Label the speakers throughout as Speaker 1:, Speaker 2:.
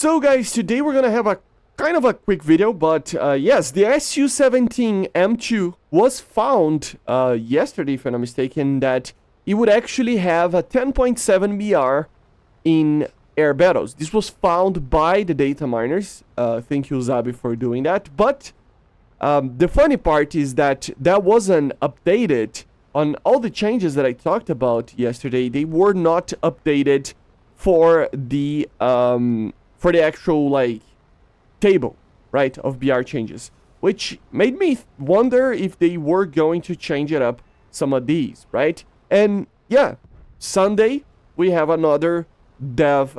Speaker 1: So guys, today we're gonna have a kind of a quick video, but yes, the SU-17M2 was found yesterday, if I'm not mistaken, that it would actually have a 10.7 BR in air battles. This was found by the data miners. Thank you, Zabi, for doing that. But the funny part is that that wasn't updated on all the changes that I talked about yesterday. They were not updated for the actual like table, right, of BR changes, which made me wonder if they were going to change it up some of these, right? And yeah, Sunday we have another dev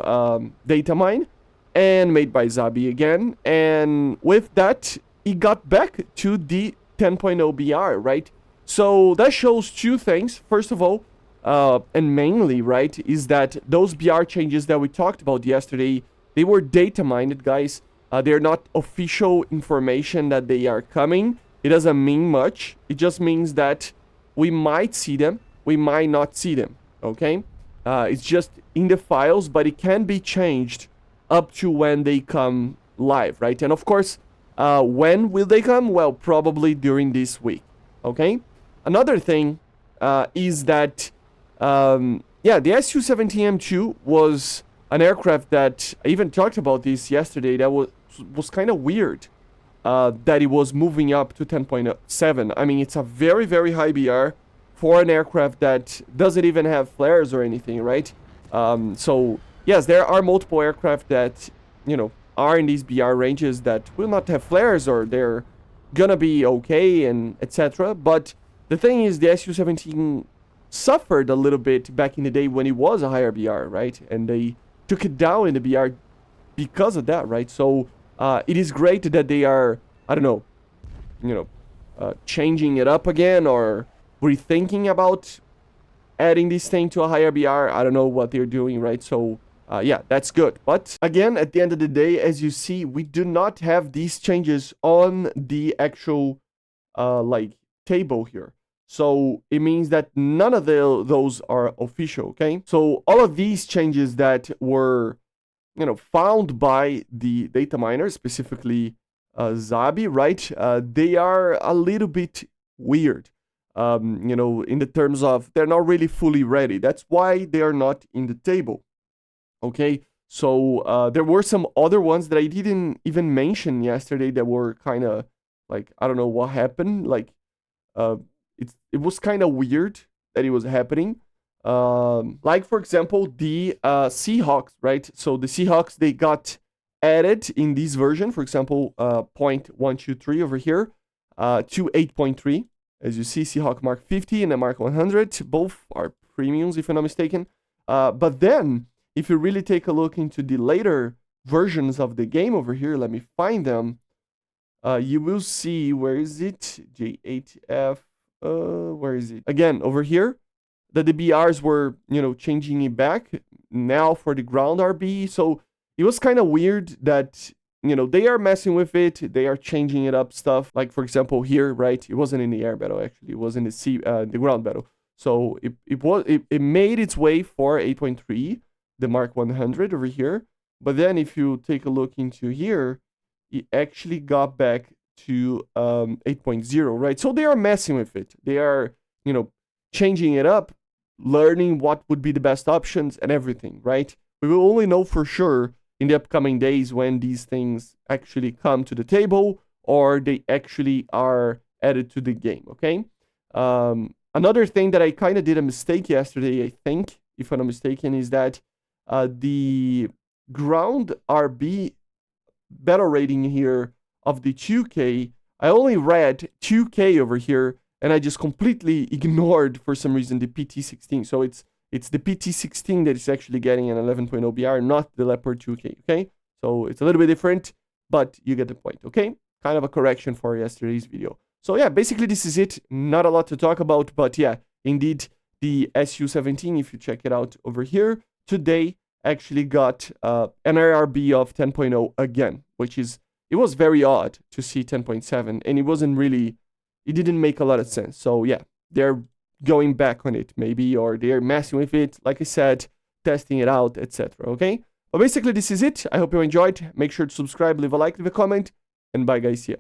Speaker 1: data mine and made by Zabi again, and with that it got back to the 10.0 BR, right? So that shows two things. First of all, and mainly, right, is that those BR changes that we talked about yesterday, they were data mined, guys. They're not official information that they are coming. It doesn't mean much. It just means that we might see them, we might not see them, okay? It's just in the files, but it can be changed up to when they come live, right? And of course, when will they come? Well, probably during this week, okay? Another thing is that, yeah, the SU-17M2 was an aircraft that, I even talked about this yesterday, that was kind of weird, that it was moving up to 10.7. I mean, it's a very, very high BR for an aircraft that doesn't even have flares or anything, right? So, yes, there are multiple aircraft that, you know, are in these BR ranges that will not have flares, or they're gonna be okay, and etc. But the thing is, the SU-17 suffered a little bit back in the day when it was a higher BR, right? And they took it down in the BR because of that, right? So it is great that they are, I don't know, changing it up again, or rethinking about adding this thing to a higher BR. I don't know what they're doing, right? So yeah, that's good. But again, at the end of the day, as you see, we do not have these changes on the actual like table here. So it means that none of those are official, okay? So all of these changes that were, found by the data miners, specifically Zabi, right? They are a little bit weird, in the terms of they're not really fully ready. That's why they are not in the table, okay? So there were some other ones that I didn't even mention yesterday that were kind of like, I don't know what happened, like, it was kind of weird that it was happening. Like, for example, the Seahawks, right? So the Seahawks, they got added in this version, for example, 0.123 over here, to 8.3. As you see, Seahawk Mark 50 and the Mark 100, both are premiums, if I'm not mistaken. But then, if you really take a look into the later versions of the game over here, let me find them. You will see, where is it? J8F, where is it? Again, over here, that the BRs were, changing it back now for the ground RB. So it was kind of weird that, they are messing with it. They are changing it up stuff. Like, for example, here, right? It wasn't in the air battle, actually. It was in the ground battle. So it made its way for 8.3, the Mark 100 over here. But then if you take a look into here, it actually got back to 8.0, right? So they are messing with it. They are, changing it up, learning what would be the best options and everything, right? We will only know for sure in the upcoming days when these things actually come to the table, or they actually are added to the game, okay? Another thing that I kind of did a mistake yesterday, I think, if I'm not mistaken, is that the ground RB battle rating here of the 2K, I only read 2K over here, and I just completely ignored, for some reason, the PT16. So it's the PT16 that is actually getting an 11.0 BR, not the Leopard 2K, okay? So it's a little bit different, but you get the point, okay? Kind of a correction for yesterday's video. So yeah, basically this is it. Not a lot to talk about, but yeah, indeed, the SU-17, if you check it out over here, today actually got an RRB of 10.0 again, which is, it was very odd to see 10.7, and it wasn't really, it didn't make a lot of sense. So yeah, they're going back on it maybe, or they're messing with it, like I said, testing it out, etc. Okay? But basically, this is it. I hope you enjoyed. Make sure to subscribe, leave a like, leave a comment, and bye, guys. See ya.